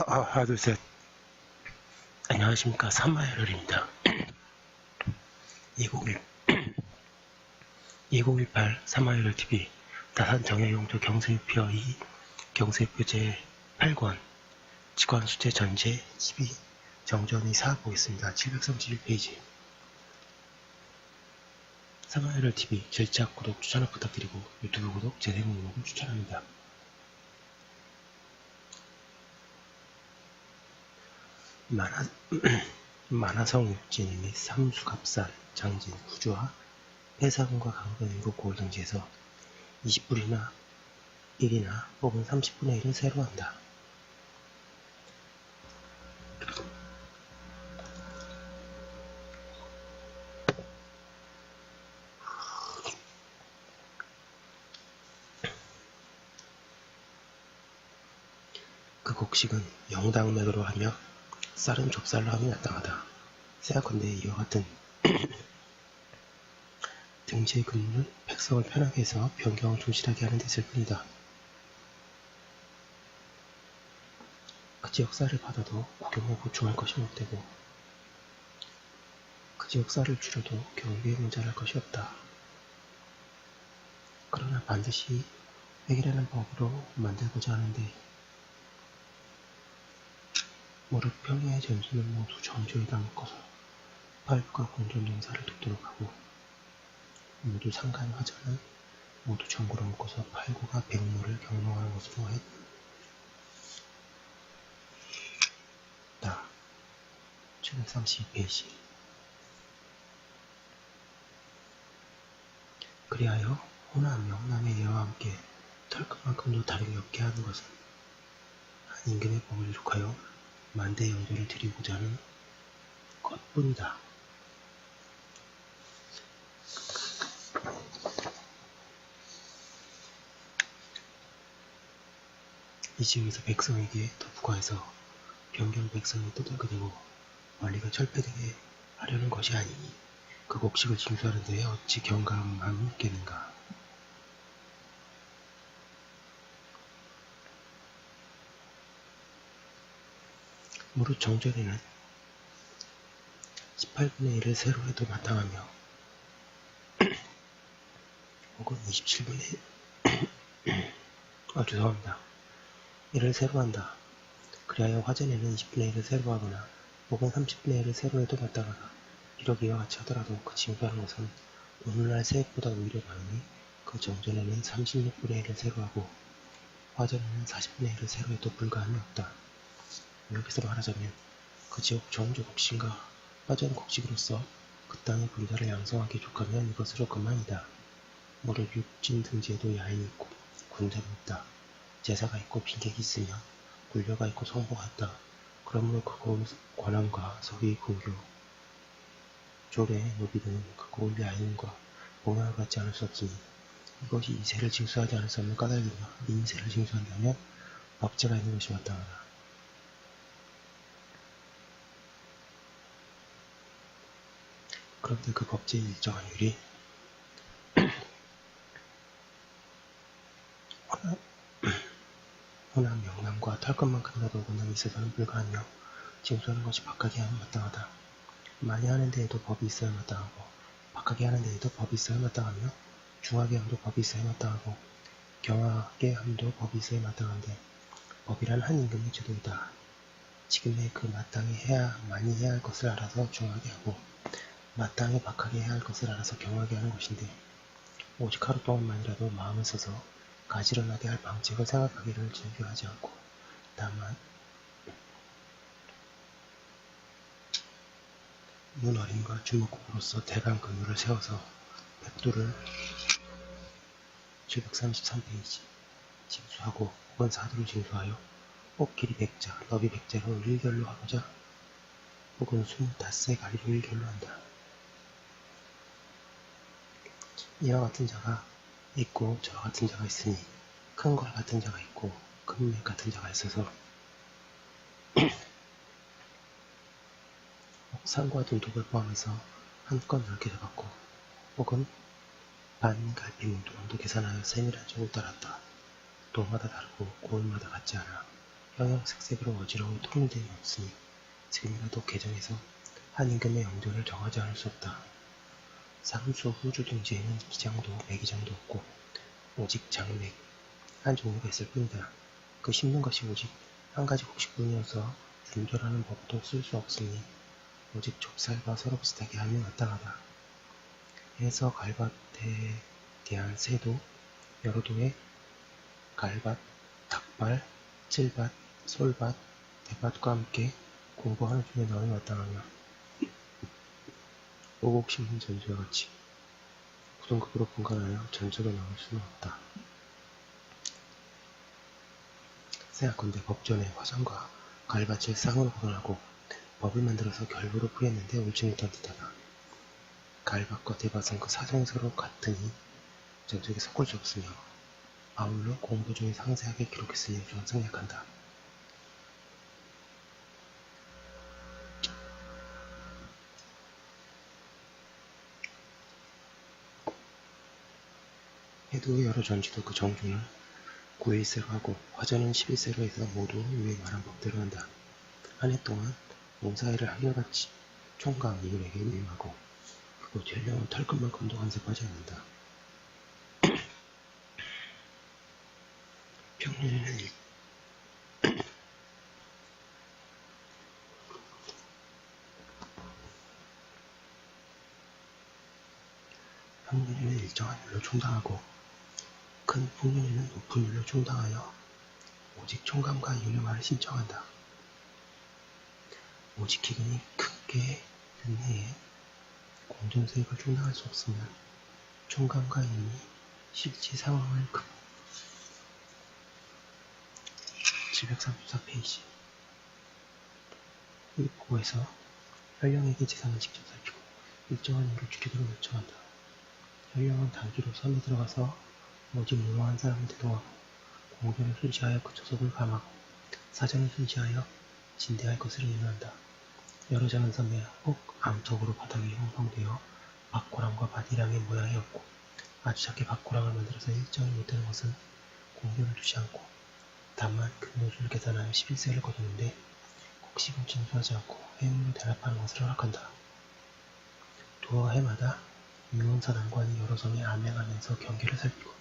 하나, 둘, 셋. 안녕하십니까. 삼마열혈입니다. 2018 삼마열혈TV 다산 정예용조 경세유표 2 경세유표 제8권 직관수재 전제 12 정전이 4 보겠습니다. 731페이지. 삼마열혈TV 절작 구독 추천을 부탁드리고 유튜브 구독 재생 목록을 추천합니다. 만화성 육진 및 삼수갑산, 장진, 구주와 폐사근과 강근 일부 고울등지에서 20불이나 1이나 혹은 30분의 1을 세로 한다. 그 곡식은 영당맥으로 하며 쌀은 좁쌀로 하면 마땅하다. 세약컨대 이와 같은 등지의 근무는 백성을 편하게 해서 변경을 충실하게 하는 데 있을 뿐이다. 그 지역 쌀을 받아도 국경에 보충할 것이 못되고 그 지역 쌀을 줄여도 경비에 모자랄 것이 없다. 그러나 반드시 백이라는 법으로 만들고자 하는데 무릇 평야의 전수는 모두 정조에 담고서 파육과 공전 농사를 돕도록 하고 모두 상간 화전은 모두 정구로 묶어서 팔구가 백모를 경농하는 것으로 했다. 732페이지. 그리하여 호남, 명남의 예와 함께 털끝만큼도 다름이 없게 하는 것은 한 임금의 법을 이룩하여 만대 영조를 드리고자 하는 것뿐이다. 이 지역에서 백성에게 더 부과해서 변경 백성이 떠들게 되고 관리가 철폐되게 하려는 것이 아니니 그 곡식을 징수하는 데에 어찌 경감함이 있겠는가. 무릇 정전에는 18분의 1을 세로 해도 마땅하며 혹은 27분의 1을 세로 한다. 그리하여 화전에는 20분의 1을 세로 하거나 혹은 30분의 1을 세로 해도 마땅하다. 비록 이와 같이 하더라도 그 징수하는 것은 오늘날 세액보다 오히려 많으니 그 정전에는 36분의 1을 세로 하고 화전에는 40분의 1을 세로 해도 불가함이 없다. 여기서 말하자면 그 지역 정조 곡식과 화전 곡식으로서 그 땅의 분자를 양성하기 족하면 이것으로 그만이다. 무릇 육진 등지에도 야인이 있고 군자가 있다. 제사가 있고 빈객이 있으며 굴려가 있고 성보가 있다. 그러므로 그 고을 관원과 서기 근교 조례 노비 등은 그 고을 야인과 봉양을 받지 않을 수 없으니 이것이 이세를 징수하지 않을 수 없는 까닭이며 민세를 징수한다면 법제가 있는 것이 마땅하다. 그런데 그 법제의 일정한 율이 호남, 명남과 털끝만큼이라도 원함이 있어서는 불가하며 징수하는 것이 박하게 하면 마땅하다. 많이 하는 데에도 법이 있어야 마땅하고 박하게 하는 데에도 법이 있어야 마땅하며 중하게 함도 법이 있어야 마땅하고 경하게 함도 법이 있어야 마땅한데 법이란 한 임금의 제도이다. 지금의 그 마땅히 많이 해야 할 것을 알아서 중하게 하고 마땅히 박하게 해야 할 것을 알아서 경하게 하는 것인데 오직 하루 동안만이라도 마음을 써서 가지런하게 할 방책을 생각하기를 즐겨하지 않고 다만 문어림과 주목국으로서 대강 근무를 세워서 백두를 733페이지 징수하고 혹은 사두를 징수하여 혹 길이 백자, 너비 백자로 일결로 하고자 혹은 25세 가리로 일결로 한다. 이와 같은 자가 있고 저와 같은 자가 있으니 큰 걸 같은 자가 있고 큰 맥 같은 자가 있어서 산과 돈독을 포함해서 한껏 넓게 잡았고 혹은 반 갈피 문도원도 계산하여 세밀한 쪽을 따랐다. 도마다 다르고 고을마다 같지 않아 형형색색으로 어지러운 토론들이 없으니 지금이라도 개정해서 한 임금의 영조를 정하지 않을 수 없다. 사무소 후주 등지에는 기장도 매기장도 없고 오직 장맥 한 종류가 있을 뿐이다. 그 씹는 것이 오직 한 가지 곡식뿐이어서 분조라는 법도 쓸 수 없으니 오직 좁쌀과 서로 비슷하게 하면 마땅하다. 해서 갈밭에 대한 세도 여러 도의 갈밭, 닭발, 찔밭, 솔밭, 대밭과 함께 공부하는 중에 넣으면 마땅하며 오곡신문 전주와 같이 부등급으로 분간하여 전주로 넣을 수는 없다. 생각건대 법전에 화전과 갈밭을 쌍으로 구분하고 법을 만들어서 결부로 풀이했는데 옳지 못한 듯하다. 갈밭과 대밭은 그 사정이 서로 같으니 전적에 섞을 수 없으며 아울러 공부 중에 상세하게 기록했으니 우리는 생략한다. 해도의 여러 전지도 그 정조는 9일세로 하고 화전은 11세로 해서 모두 위에 말한 법대로 한다. 한 해 동안 농사일을 한결같이 총각 이윤에게 위임하고 그곳 연령은 털끝만큼도 간섭하지 않는다. 평년에는 일정한 율로 충당하고 큰 풍년에는 높은 율로 충당하여 오직 총감과 이윤의 말을 신청한다. 오직 기근이 크게 든 해에 공전수익을 충당할 수 없으면 총감과 이윤이 실제 상황을 734페이지 이 보고에서 현령에게 재산을 직접 살피고 일정한 이유로 주기도록 요청한다. 현령은 단기로 섬에 들어가서 오직 무모한 사람을 대동하고 공전을 순시하여 그 조속을 감하고 사전을 순시하여 진대할 것을 의논한다. 여러 작은 섬에 혹 암석으로 바닥 위에 형성되어 밭고랑과 밭이랑의 모양이 없고 아주 작게 밭고랑을 만들어서 일정이 못되는 것은 공전을 두지 않고 다만 근노수를 계산하여 11세를 거두는데 곡식은 진수하지 않고 해물로 대납하는 것을 허락한다. 두어 해마다 유언사단관이 여러 섬에 암행하면서 경계를 살피고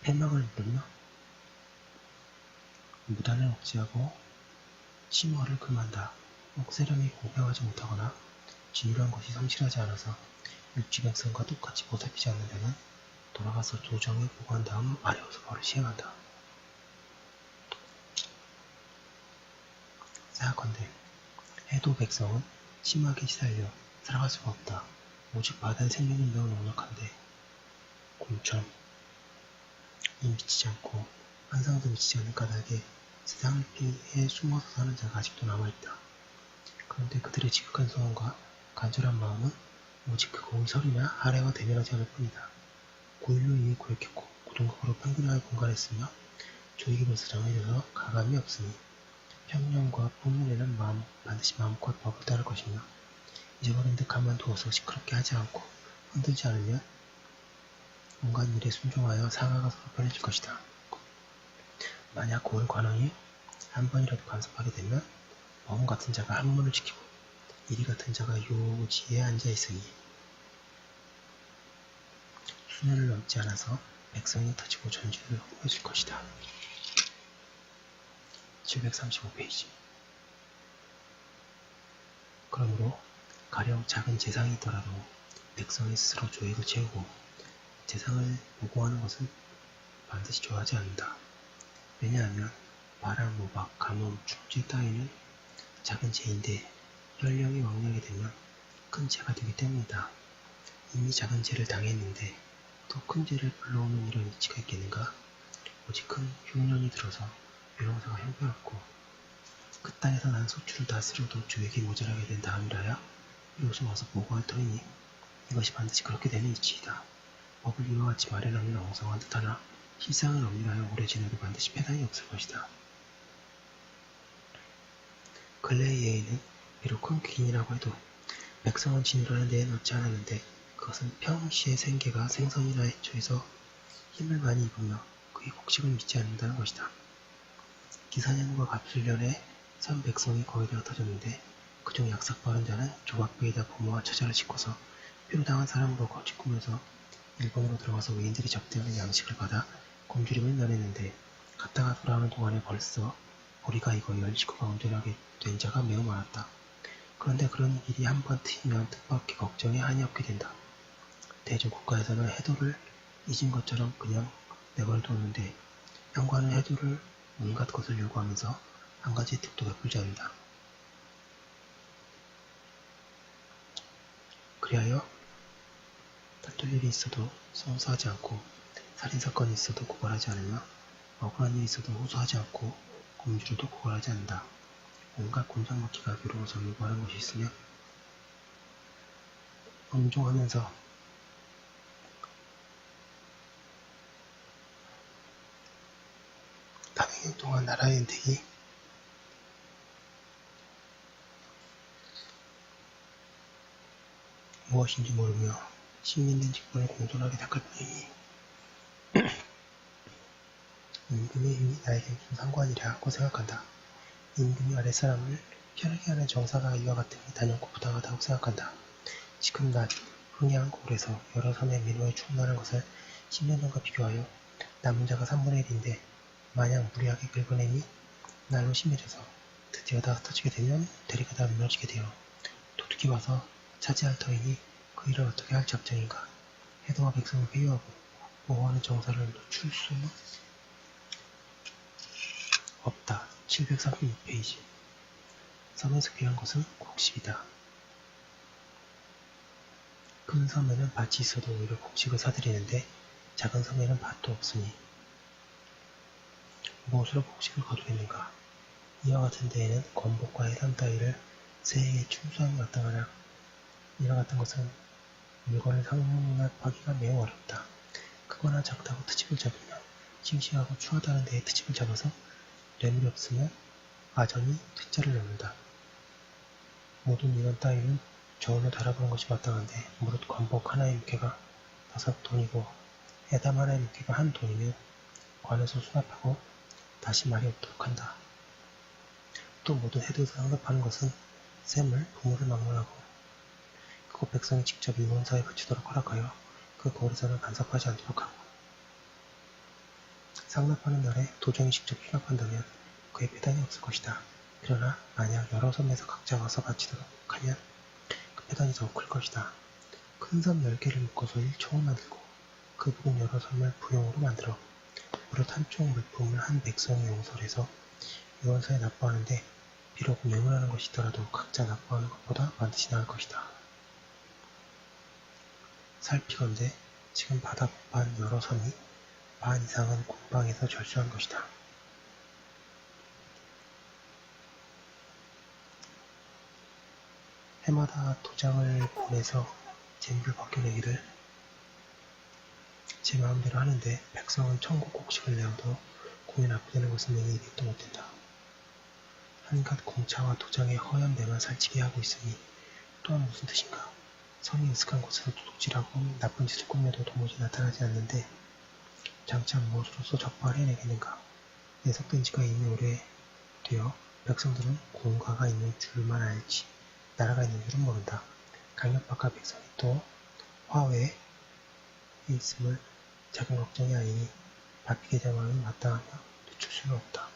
폐막을 누르며 무단을 억제하고 침허를 금한다. 혹 세력이 공평하지 못하거나 진유한 것이 성실하지 않아서 육지백성과 똑같이 보살피지 않는 데는 돌아가서 조정에 보고한 다음 아래어서 벌을 시행한다. 생각건대 해도 백성은 심하게 시달려 살아갈 수가 없다. 오직 바다의 생명은 매우 넉넉한데 곰처럼 미치지 않고 한상도 미치지 않는 까닭에 세상을 피해 숨어서 사는 자가 아직도 남아있다. 그런데 그들의 지극한 소원과 간절한 마음은 오직 그 고운 설이나 아래와 대면하지 않을 뿐이다. 고일로 이미 고역했고 고등급으로 평균하여 공간했으며 조익이 벌써 정해져서 가감이 없으니 평년과 풍년에는 반드시 마음껏 법을 따를 것이며 잊어버린 듯 가만두어서 시끄럽게 하지 않고 흔들지 않으면 온갖 일에 순종하여 상하가 서로 편해질 것이다. 만약 고을 관원이 한 번이라도 간섭하게 되면 범 같은 자가 한문을 지키고 이리 같은 자가 요지에 앉아있으니 수년을 넘지 않아서 백성이 터지고 전주를 흩어질 것이다. 735페이지 그러므로 가령 작은 재상이 있더라도 백성이 스스로 조익을 채우고 재상을 보고하는 것은 반드시 좋아하지 않는다. 왜냐하면 바람, 우박, 가뭄, 축제 따위는 작은 죄인데 현령이 왕량이 되면 큰 죄가 되기 때문이다. 이미 작은 죄를 당했는데 또 큰 죄를 불러오는 이런 이치가 있겠는가? 오직 큰 흉년이 들어서 유령사가 형편없고 그 땅에서 난 소출을 다 쓸어도 주액이 모자라게 된 다음이라야 이곳에 와서 보고할 터이니 이것이 반드시 그렇게 되는 이치이다. 법을 이와 같이 마련하면 엉성한 듯하나 실상을 엄밀하여 오래 지내도 반드시 패단이 없을 것이다. 근래의 예의는 비록 큰 귀인이라고 해도 백성은 진유라는 데에 넣지 않았는데 그것은 평시의 생계가 생선이나 해초에서 힘을 많이 입으며 그의 곡식을 믿지 않는다는 것이다. 기사년과 갑술련에 선 백성이 거의 다 터졌는데 그중 약삭 빠른 자는 조각배에다 부모와 처자를 싣고서 표로 당한 사람으로 거치 꾸며서 일본으로 들어가서 외인들이 접대하는 양식을 받아 곰주림을 면했는데 갔다가 돌아오는 동안에 벌써 보리가 익어 열식구가 온전하게 된 자가 매우 많았다. 그런데 그런 일이 한번 트이면 뜻밖의 걱정이 한이 없게 된다. 대중 국가에서는 해도를 잊은 것처럼 그냥 내버려두었는데 양관은 해도를 온갖 것을 요구하면서 한 가지 득도 베풀지 않는다. 그리하여 다툴 일이 있어도 성수하지 않고 살인사건이 있어도 고발하지 않으며 억울한 일이 있어도 호소하지 않고 곰주로도 고발하지 않는다. 온갖 곤장먹기가 괴로워서 요구하는 것이 있으며 엄종하면서 다백년 동안 나라의 은택이 무엇인지 모르며 신민된 직분을 공손하게 닦을 뿐이니 임금의 힘이 나에게 무슨 상관이랴 하고 생각한다. 임금이 아랫사람을 편하게 하는 정사가 이와 같으니 단연코 부당하다고 생각한다. 지금 난 흥양 고을에서 여러 섬의 민호에 충만한 것을 10년 전과 비교하여 남은 자가 3분의 1인데 마냥 무리하게 긁어내니 날로 심해져서 드디어 다 흩어지게 되면 대리가 다 무너지게 되어 도둑이 와서 차지할 터이니 그 일을 어떻게 할 작정인가. 해도와 백성을 회유하고 보호하는 정사를 놓칠 수 없다. 736페이지. 섬에서 귀한 것은 곡식이다. 큰 섬에는 밭이 있어도 오히려 곡식을 사들이는데 작은 섬에는 밭도 없으니 무엇으로 곡식을 거두겠는가. 이와 같은 데에는 건복과 해담 따위를 새해에 충수함이 마땅하나 이와 같은 것은 물건을 상납하기가 매우 어렵다. 크거나 작다고 트집을 잡으면 싱싱하고 추하다는 데에 트집을 잡아서 뇌물이 없으면 아전이 퇴짜를 넣는다. 모든 이런 따위는 저울로 달아보는 것이 마땅한데 무릇 건복 하나의 무게가 5돈이고 해담 하나의 무게가 1돈이면 관에서 수납하고 다시 말이 없도록 한다. 또 모든 해도에서 상납하는 것은 샘을 부모를 막론하고 그곳 백성이 직접 임원사에 바치도록 허락하여 그 거래사는 간섭하지 않도록 하고 상납하는 날에 도정이 직접 수납한다면 그에 배당이 없을 것이다. 그러나 만약 여러 섬에서 각자 와서 바치도록 하면 그 배당이 더욱 클 것이다. 큰 섬 10개를 묶어서 1총을 만들고 그 부근 여러 섬을 부용으로 만들어 무릇 한총 물품을 한 백성이 용설해서 유언사에 납부하는데 비록 뇌물하는 것이 있더라도 각자 납부하는 것보다 반드시 나을 것이다. 살피건대 지금 바다 반 여러 섬이 반 이상은 공방에서 절수한 것이다. 해마다 도장을 보내서 잼을 벗겨내기를 제 마음대로 하는데 백성은 천국 곡식을 내어도 공에 납부되는 것은 능히 이익도 못된다. 한갓 공차와 도장의 허연 데만 살찌게 하고 있으니 또한 무슨 뜻인가. 성이 으슥한 곳에서 도둑질하고 나쁜 짓을 꾸며도 도무지 나타나지 않는데 장차 무엇으로서 적발해내겠는가. 내석된 지가 이미 오래되어 백성들은 공가가 있는 줄만 알지 나라가 있는 줄은 모른다. 강력박한 백성이 또 화외에 있음을 작은 걱정이 아니니 바뀌게 될 마음이 마땅하며 늦출 수는 없다.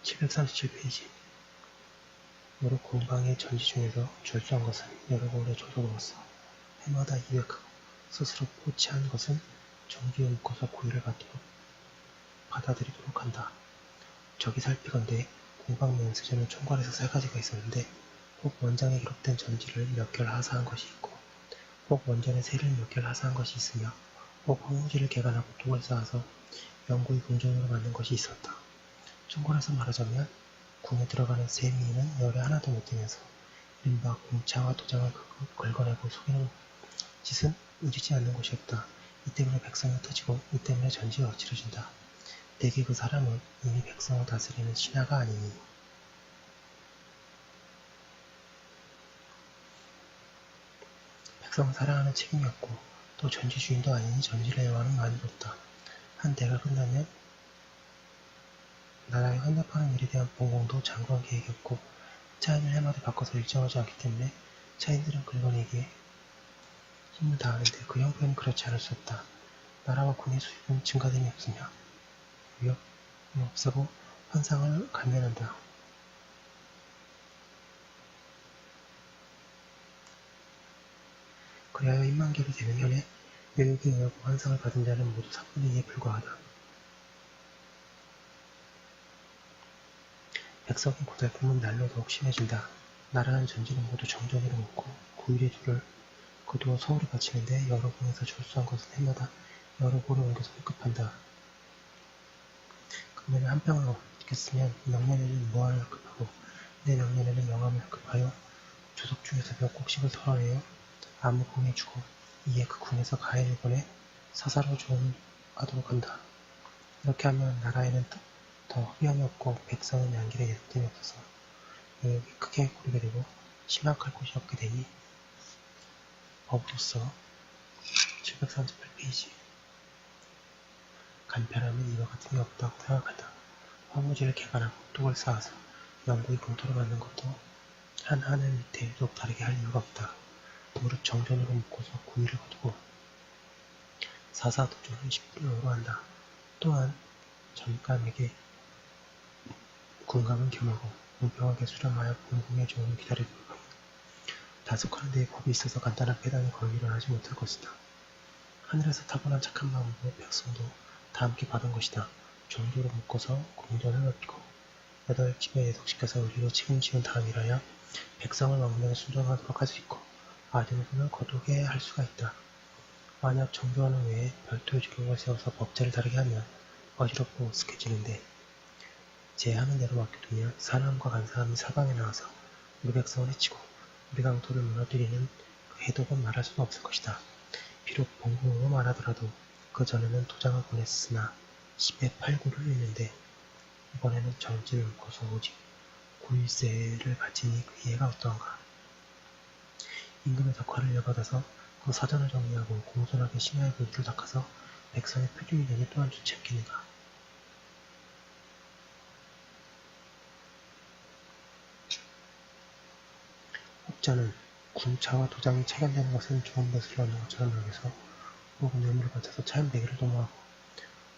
(737페이지) 무릇 공방의 전지 중에서 절수한 것은 여러 고을에 조져놓았어. 해마다 200흑 스스로 포치한 것은 정기에 묶어서 고의를 받아들이도록 한다. 저기 살피건대 공방 면세전은 총괄에서 3가지가 있었는데 혹 원장에 기록된 전지를 몇 결 하사한 것이 있고 혹 원전의 세를 몇 결 하사한 것이 있으며 혹 황무지를 개간하고 독을 쌓아서 영구히 궁전으로 만든 것이 있었다. 총괄해서 말하자면 궁에 들어가는 세미는 열에 하나도 못 되면서 이른바 공차와 도장을 긁어내고 속이는 짓은 의지지 않는 것이 없다. 이 때문에 백성이 흩어지고 이 때문에 전지가 어지러진다. 대개 그 사람은 이미 백성을 다스리는 신하가 아니니 백성을 사랑하는 책임이었고 또 전지 주인도 아니니 전지를 애워하는 마음이었다. 한 대가 끝나면 나라의 환납하는 일에 대한 봉공도 장구한 계획이었고 차인을 해마다 바꿔서 일정하지 않기 때문에 차인들은 긁어내기에 힘을 다하는데 그 형편이 그렇지 않을 수 없다. 나라와 군의 수입은 증가됨이 없으며 위협이 없어고 환상을 감면한다. 그리하여 1만개로 되는 현에 외국에 의하고 환상을 받은 자는 모두 4분의 2에 불과하다. 백성의 고달픔은 날로 더욱 심해진다. 나라는 전지는 모두 정전으로 먹고 9일의 주를 거두어 서울에 바치는데 여러 군에서 졸수한 것은 해마다 여러 고로 옮겨서 급한다. 금년에 한 평을 얻겠으면 명년에는 무한을 급하고 내명년에는 영암을 급하여 조석 중에서 몇 곡씩을 털어내어 아무 궁에 주고 이에 그 궁에서 가해를 보내 사사로 조언하도록 한다. 이렇게 하면 나라에는 더 흡연이 없고 백성은 양길에 예습됨이 없어서 요역이 크게 고르게 되고 심각할 곳이 없게 되니 법으로서 738페이지 간편함은 이와 같은 게 없다고 생각한다. 화무지를 개간하고 뚝을 쌓아서 영구히 공토를 만든 것도 한 하늘 밑에 또 다르게 할 이유가 없다. 무릇 정전으로 묶어서 구위를 거두고 사사도전을 10분으로 한다. 또한 전감에게 군감은 겸하고 공평하게 수렴하여 공공의 조언을 기다리도록 하고 다속하는 데에 겁이 있어서 간단한 패단에 걸기를 하지 못할 것이다. 하늘에서 타고난 착한 마음으로 백성도 다 함께 받은 것이다. 정조로 묶어서 공전을 넓히고 8집에 예속시켜서 의리로 책임지은 다음이라야 백성을 왕명에 순종하도록 할 수 있고 아들분을 거두게 할 수가 있다. 만약 정조하는 외에 별도의 조경을 세워서 법제를 다르게 하면 어지럽고 으쓱해지는데 제하는 대로 맡겨두면 사람과 간사함이 사방에 나와서 우리 백성을 해치고 우리 강토를 무너뜨리는 그 해독은 말할 수도 없을 것이다. 비록 봉공으로 말하더라도 그 전에는 도장을 보냈으나 10에 8구를 했는데 이번에는 정지를 묶어서 오직 9일세를 바치니 그 이해가 어떠한가. 임금의 덕화를 열받아서 그 사전을 정리하고 공손하게 심야의 불길을 닦아서 백성의 표준이 되니 또한 좋지 않겠는가. 혹자는 군차와 도장이 체결되는 것은 좋은 것을 얻는 것처럼 여겨서 혹은 뇌물을 바쳐서 차연배기를 도모하고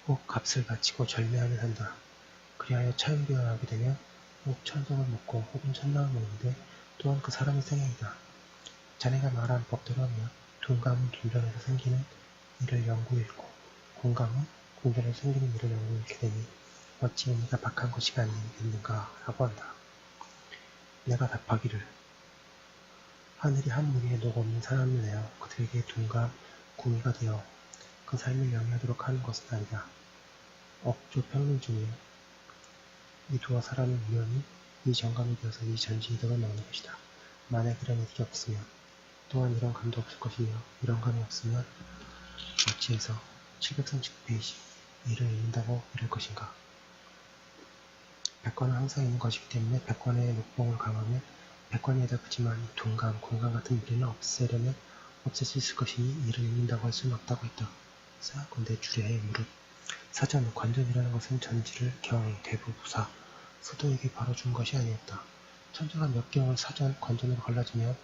혹 값을 바치고 절매하며 산다. 그리하여 차연배가 나오게 되면 혹 천성을 먹고 혹은 천당을 먹는데 또한 그 사람의 생행이다. 자네가 말한 법대로 하면 둔감은 둔전에서 생기는 일을 영구 잃고 공감은 공전에서 생기는 일을 영구 잃게 되니 어찌 의미가 박한 것이 아니겠는가 라고 한다. 내가 답하기를 하늘이 한 무리의 녹없는 사람을 내어 그들에게 둔감, 구미가 되어 그 삶을 영위하도록 하는 것은 아니다. 억조 평론 중에 이 두어 사람은 우연히 이 정감이 되어서 이 전지 이덕을 먹는 것이다. 만약 이런 일이 없으면 또한 이런 감도 없을 것이며 이런 감이 없으면 어찌해서 739페이지 이를 읽는다고 이럴 것인가. 백관은 항상 있는 것이기 때문에 백관의 녹봉을 강하면 백관에다 그지만 이 둔감, 공감 같은 무리는 없애려면 없앨 수 있을 것이니 이를 읽는다고 할 수는 없다고 했다. 사건대 주례의 무릇 사전, 관전이라는 것은 전지를 경, 대부, 부사, 서도에게 바로 준 것이 아니었다. 천자가 몇 경을 사전, 관전으로 갈라지면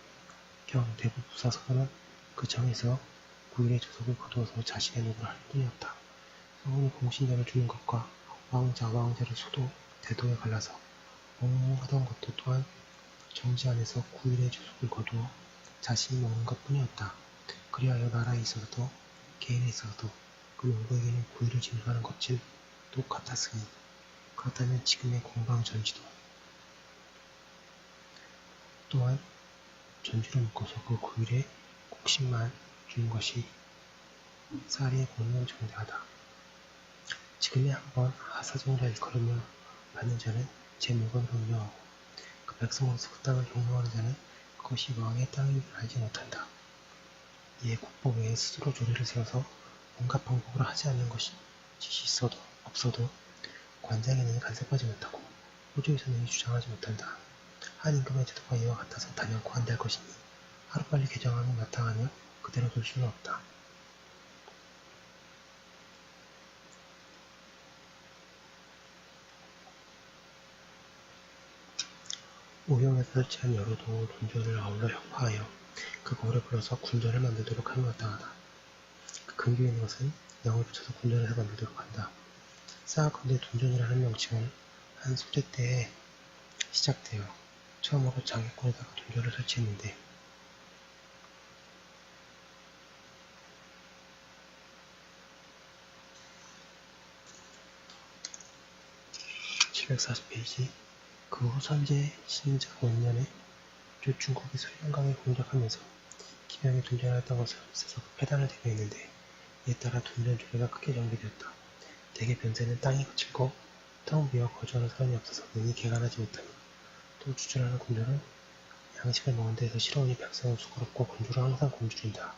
경, 대부, 부사, 서도는 그 정에서 9일의 조속을 거두어서 자신의 녹을 할 뿐이었다. 서운이 공신전을 주는 것과 왕자, 왕자를 소도, 대도에 갈라서 옹하던 것도 또한 정지 안에서 9일의 조속을 거두어 자신이 먹는 것 뿐이었다. 그리하여 나라에 있어서도 개인에 있어서도 그 농부에게는 9일을 징수하는 것은 똑같았으니 그렇다면 지금의 공방전지도 또한 전주를 묶어서 그 9일에 곡식만 주는 것이 사리의 공명 정대하다. 지금에 한번 하사정을 일컬으며 받는 자는 제 물건으로 운영하고 그 백성으로서 그 땅을 경영하는 자는 그것이 왕의 땅인 줄 알지 못한다. 이에 국보 외에 스스로 조례를 세워서 온갖 방법으로 하지 않는 것이 짓이 있어도 없어도 관장의 능히 간섭하지 못하고 호조에서 능히 주장하지 못한다. 한 임금의 제도가 이와 같아서 단연코 안 될 것이니 하루빨리 개정함이 마땅하며 그대로 둘 수는 없다. 우영에서 설치한 여러 도구 군전을 아울러 협파하여 그 거울에 불러서 군전을 만들도록 함이 마땅하다. 그 근교에 있는 것은 영을 붙여서 군전을 해서 만들도록 한다. 싸하건대 둔전이라는 명칭은 한 소재 때에 시작되어 처음으로 장애권에다가 둔전을 설치했는데 740페이지 그 후 선제 신작 원년에 중국이 설령강을 공격하면서 기병이 둔전하였던 것을 없애서 폐단을 대비했는데 이에 따라 둔전 조례가 크게 정비되었다. 대개 변세는 땅이 거칠고 텅 비어 거주하는 사람이 없어서 능히 개간하지 못하며 또 주둔하는 군주는 양식을 먹은 데에서 싫어오니 백성은 수고롭고 군주를 항상 굶주린다.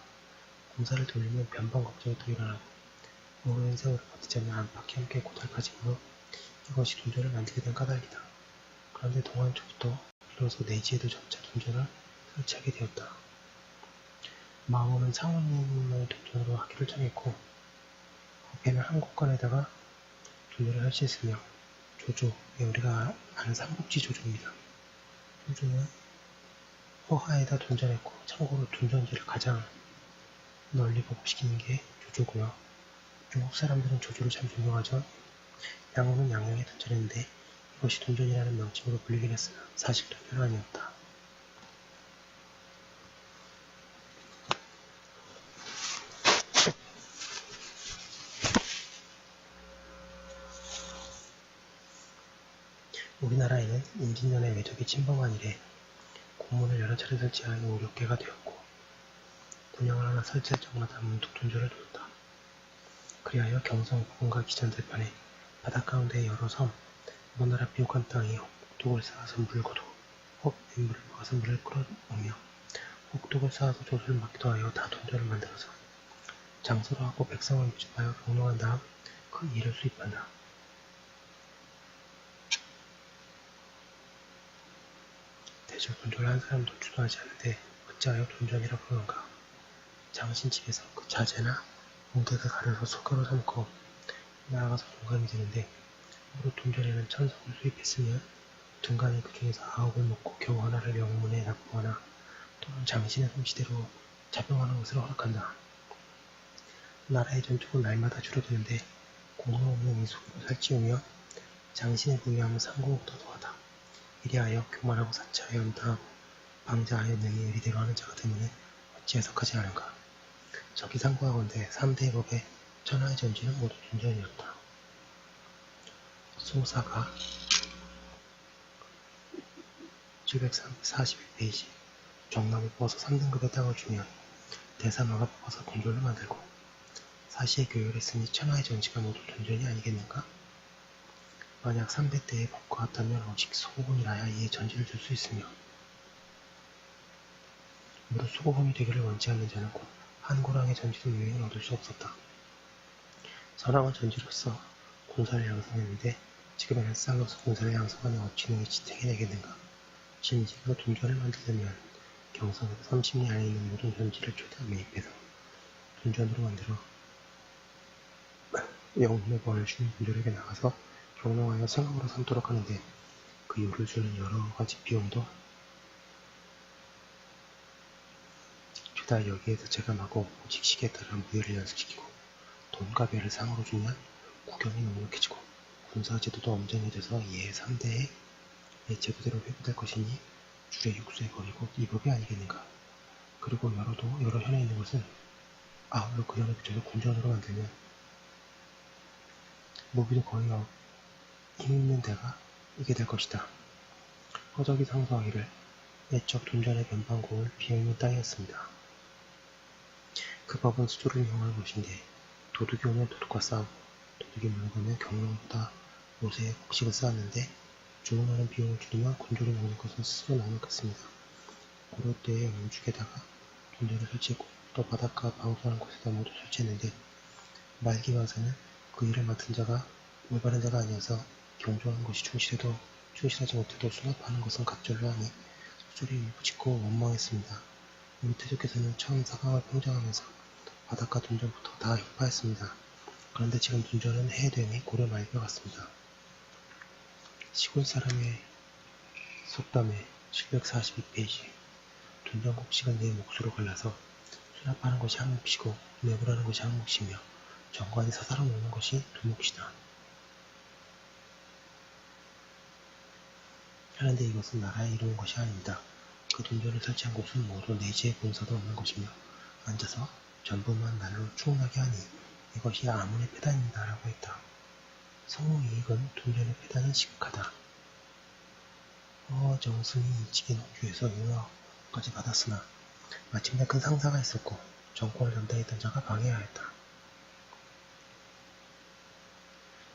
공사를 돌리면 변방 걱정이 또 일어나고 오랜 세월을 버티자면 안팎이 함께 고달파지므로 이것이 둔전을 만들게 된 까닭이다. 그런데 동안 초부터 비로소 내지에도 점차 둔전을 설치하게 되었다. 마오는 창원님을 둔전으로 하기를 정했고 배는 한국관에다가 둔전을 설치했으며 조조, 우리가 아는 삼국지 조조입니다. 조조는 허하에다 둔전했고 참고로 둔전지를 가장 널리 보급시키는 게 조조고요. 중국 사람들은 조조를 참 존경하죠. 양호는 양양에 둔전했는데 이것이 둔전이라는 명칭으로 불리긴 했으나 사실 둔전은 아니었다. 우리나라에는 임진년에 외적이 침범한 이래 공문을 여러 차례 설치하여 5, 6개가 되었고 군영을 하나 설치할 적마다 문득 둔전을 두었다. 그리하여 경성 부근과 기천들판에 바닷 가운데 여러 섬, 먼나라 비옥한 땅이 혹독을 쌓아서 물거두, 혹 맹물을 모아서 물을 끌어오며 혹독을 쌓아서 조수를 막기도 하여 다 둔전을 만들어서 장소로 하고 백성을 유집하여 경영한 다음 그 일을 수입한다. 대저 둔전을 한 사람도 주도하지 않는데 어찌하여 둔전이라 부르는가. 장신집에서 그 자재나 뭉개서 가려서 소가로 삼고 나아가서 동감이 되는데 무릇 둔전에는 1000석을 수입했으면 둔간이 그 중에서 9을 먹고 겨우 하나를 영문에 납부하나 또는 장신의 솜씨대로 자병하는 것을 허락한다. 나라의 전투는 날마다 줄어드는데 공로 없는 이수로 살찌우며 장신의 부유함은 상고보다 더하다. 이리하여 교만하고 사치하여 연타하고 방자하여 능히 의리대로 하는 자가 되면 어찌 해석하지 않은가. 적이 상고하건대 3대의 법에 천하의 전지는 모두 둔전이었다. 소사가 741페이지 정남이 뽑아서 3등급의 땅을 주면 대사마가 뽑아서 군졸을 만들고 사시에 교열했으니 천하의 전지가 모두 둔전이 아니겠는가? 만약 300대의 법과 같다면 오직 소고분이라야 이에 전지를 줄 수 있으며 무릇 소고분이 되기를 원치 않는 자는 곧 한고랑의 전지도 유행을 얻을 수 없었다. 선왕은 전지로서 군사를 양성했는데 지금에는 쌀로서 군사를 양성하니 어찌 능히 지탱해내겠는가. 진지가 둔전을 만들려면 경성에서 30리 안에 있는 모든 전지를 최대한 매입해서 둔전으로 만들어 영혼의 벌을 주는 분들에게 나가서 경영하여 생업으로 삼도록 하는데 그 요를 주는 여러 가지 비용도 죄다 여기에서 제감하고 오직 시기에 따라 무예를 연습시키고 돈과 배를 상으로 주면 국경이 넉넉해지고 군사제도도 엄정해져서 이에 3대의 제도대로 회부될 것이니 줄의 육수에 거리고 이 법이 아니겠는가. 그리고 여러 현에 있는 것은 아울러 그 현에 붙여서 군전으로 만들면 무기도 거의 힘 있는 데가 이게 될 것이다. 허적이 상소하기를 옛적 둔전의 변방고을 비어있는 땅이었습니다. 그 법은 수조를 이용하는 것인데 도둑이 오면 도둑과 싸우고 도둑이 물건은 경영보다 옷에 곡식을 쌓았는데 주문하는 비용을 줄이면 군졸이 먹는 것은 스스로 넉넉했습니다. 고려 때에 음죽에다가 둔전을 설치했고 또 바닷가 방수하는 곳에다 모두 설치했는데 말기 와서는 그 일을 맡은 자가 올바른 자가 아니어서 경조하는 것이 충실하지 못해도 수납하는 것은 갑절로 하니 수졸이 일부 짓고 원망했습니다. 우리 태조께서는 처음 사강을 평정하면서 바닷가 둔전부터 다 혁파했습니다. 그런데 지금 둔전은 해됨이 고려 말과 같습니다. 시골 사람의 속담에 742페이지 둔전곡식은 내 몫으로 갈라서 수납하는 것이 한 몫이고 내부라는 것이 한 몫이며 정관이 사사로 놓는 것이 두 몫이다. 하는데 이것은 나라에 이루는 것이 아닙니다. 그 둔전을 설치한 곳은 모두 내지의 본사도 없는 것이며 앉아서 전부만 날로 충분하게 하니 이것이 아문의 패단입니다. 라고 했다. 성우이익은 둔전의 패단이 시극하다. 정승이 일찍이 농주에서 용어까지 받았으나 마침내 큰 상사가 있었고 정권을 담당했던 자가 방해하였다.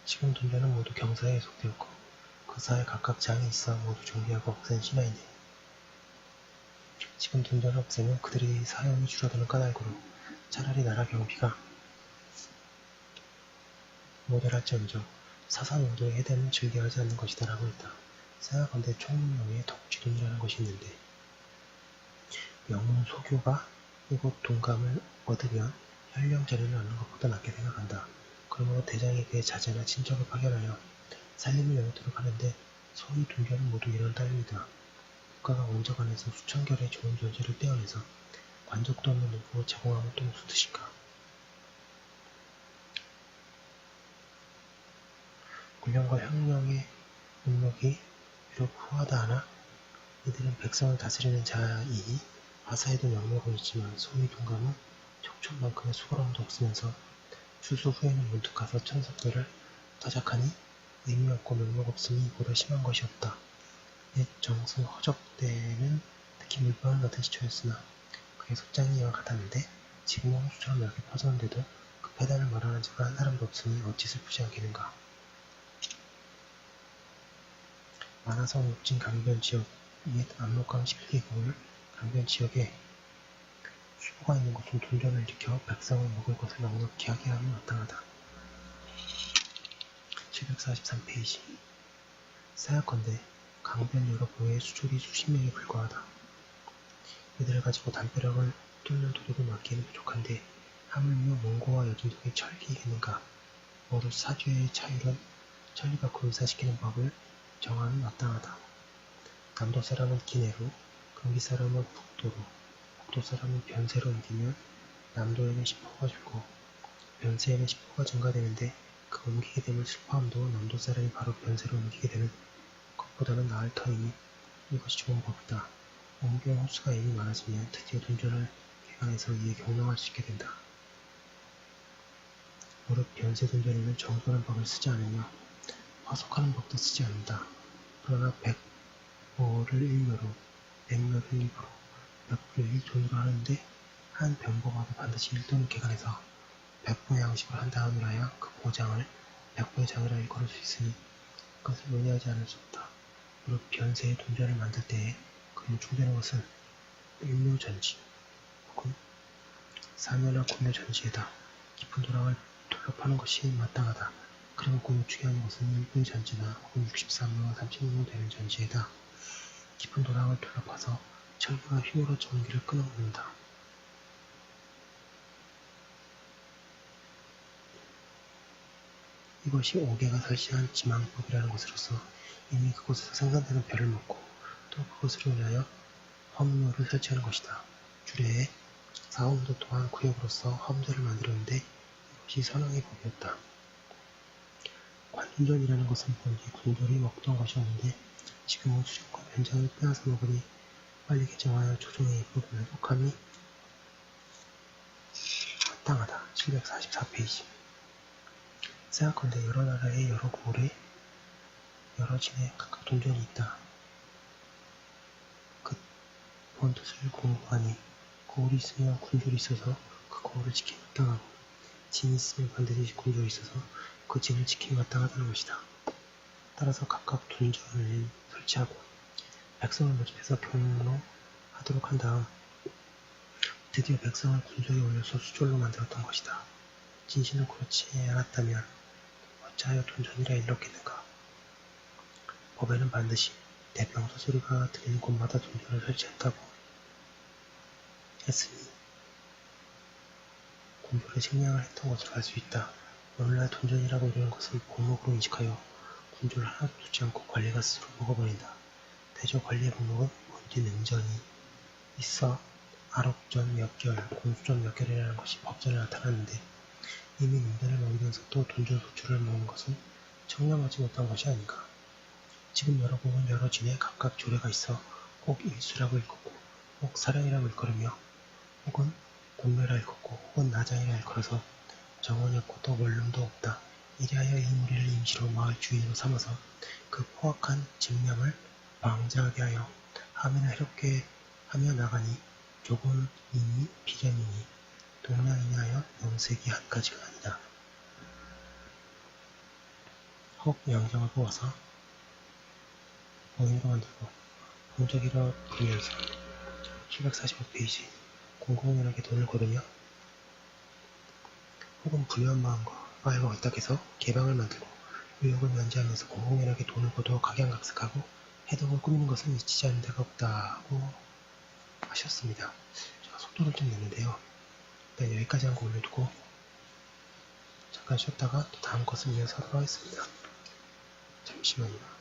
지금 둔전은 모두 경사에 속되었고 그 사이에 각각 장이 있어 모두 정비하고 억센 신하이네. 지금 둔전을 없애면 그들이 사용이 줄어드는 까닭으로 차라리 나라 경비가 모델할지언정 사사농도의 해대는 즐겨하지 않는 것이다 라고 했다. 생각건대 총문명에 덕쥐돈이라는 것이 있는데 명문 소교가 이곳 동감을 얻으면 현령자리를 얻는 것보다 낫게 생각한다. 그러므로 대장이 그의 자제나 친척을 파견하여 살림을 영토록 하는데 소위 둔전은 모두 이런 따입니다. 국가가 원적 안에서 수천 결의 좋은 전제를 떼어내서 관적도 없는 누구를 제공하면 또 무슨 뜻일까? 군령과 혁명의 능력이 비록 후하다 하나 이들은 백성을 다스리는 자이니 화사에도 명맥은 있지만 소위 둔감은 척촌만큼의 수고로움도 없으면서 추수 후에는 문득 가서 천석들을 타작하니 의미 없고 명목 없으니 보다 심한 것이 없다. 옛 정승 허적 때는 특히 물방울 같은 시초였으나 그의 소장이 이와 같았는데 지금은 호수처럼 얇게 퍼졌는데도 그 패단을 말하는 자가 한 사람도 없으니 어찌 슬프지 않겠는가. 만화성 옥진 강변 지역 옛 압록강 11개국을 강변 지역에 수보가 있는 곳은 둔전을 일으켜 백성을 먹을 것을 넉넉히 하게 하면 마땅하다. 743페이지 사약건대 강변 여러 부의 수족이 수십 명에 불과하다. 이들을 가지고 담벼락을 뚫는 도둑을 막기에는 부족한데 하물며 몽고와 여진족의 철기겠는가. 모두 사주의 차율은 천리 밖으로 이사시키는 법을 정하면 마땅하다. 남도 사람은 기내로, 경기 사람은 북도로, 북도 사람은 변세로 옮기면 남도에는 10%가 줄고 변세에는 10%가 증가되는데 그 옮기게 되면 슬퍼함도 남도 사람이 바로 변세로 옮기게 되는 것보다는 나을 터이니 이것이 좋은 법이다. 옮겨온 호수가 이미 많아지면 드디어 둔전을 개간해서 이에 경영할 수 있게 된다. 무릇 변세 둔전에는 정도는 법을 쓰지 않으며 화속하는 법도 쓰지 않는다. 그러나 백모를 일묘로, 백묘를 일부로, 백부를 1돈으로 하는데 한 변보가도 반드시 1돈을 개간해서 백보의 양식으로 한 다음이라야 그 보장을 백보의 장이라 일컬을 수 있으니 그것을 논의하지 않을 수 없다. 무릇 변세의 둔전을 만들 때에 그 유충되는 것은 일묘전지 혹은 사묘나 구묘전지에다 깊은 도랑을 돌려파는 것이 마땅하다. 그리고 그 유축이 하는 것은 일묘전지나 혹은 63묘와 36묘 되는 전지에다 깊은 도랑을 돌려파서 철기가 힘으로 전기를 끊어놓는다. 이것이 옥계가 설치한 지망법이라는 것으로서 이미 그곳에서 생산되는 벼를 먹고 또 그것을 위하여 허무묘를 설치하는 것이다. 주례에 사원도 또한 구역으로서 허무제를 만들었는데 이것이 선왕의 법이었다. 관둔전이라는 것은 본디 군돌이 먹던 것이었는데 지금은 수족과 변장을 빼앗아 먹으니 빨리 개정하여 조정의 입법을 회복함이 마땅하다. 744페이지 생각건대 여러 나라의 여러 고을에 여러 진에 각각 둔전이 있다. 그 본뜻을 공부하니 고을이 있으면 군졸이 있어서 그 고을을 지키기 마땅하고 진이 있으면 반드시 군졸이 있어서 그 진을 지키기 마땅하다는 것이다. 따라서 각각 둔전을 설치하고 백성을 모집해서 경로하도록 한 다음 드디어 백성을 군소에 올려서 수졸로 만들었던 것이다. 진실은 그렇지 않았다면 어찌하여 둔전이라 일렀겠는가. 법에는 반드시 대병소 소리가 들리는 곳마다 둔전을 설치했다고 했으니 공부를 생략을 했던 것으로 알 수 있다. 오늘날 돈전이라고 이러는 것은 목록으로 인식하여 군주를 하나도 두지 않고 관리가 스스로 먹어버린다. 대저 관리의 목록은 뭔지 능전이 있어 아록전 몇 결, 공수전 몇 결이라는 것이 법전에 나타났는데 이미 능전을 먹이면서 또 돈전 소출을 먹는 것은 청렴하지 못한 것이 아닌가. 지금 여러 공은 여러 진에 각각 조례가 있어 꼭 일수라고 일컫고 혹 사량이라고 일컬으며 혹은 공매라 일컫고 혹은 나장이라 일컬어서 정원이 없고 또 원룸도 없다. 이리하여 이 무리를 임시로 마을 주인으로 삼아서 그 포악한 집념을 방자하게 하여 함이나 해롭게 하며 나가니 조금이니 비련이니 동량이니 하여 명색이 한 가지가 아니다. 혹 양정을 뽑아서 봉인으로 만들고 봉적이라 부르면서 745페이지 공공연하게 돈을 거두며 혹은 부유한 마음과 마을과 의탁해서 개방을 만들고 의욕을 면제하면서 공공연하게 돈을 거두어 각양각색하고 해독을 꾸미는 것은 미치지 않는 데가 없다고 하셨습니다. 제가 속도를 좀 냈는데요. 일단 여기까지 한 거 올려두고 잠깐 쉬었다가 또 다음 것을 이어서 하도록 하겠습니다. 잠시만요.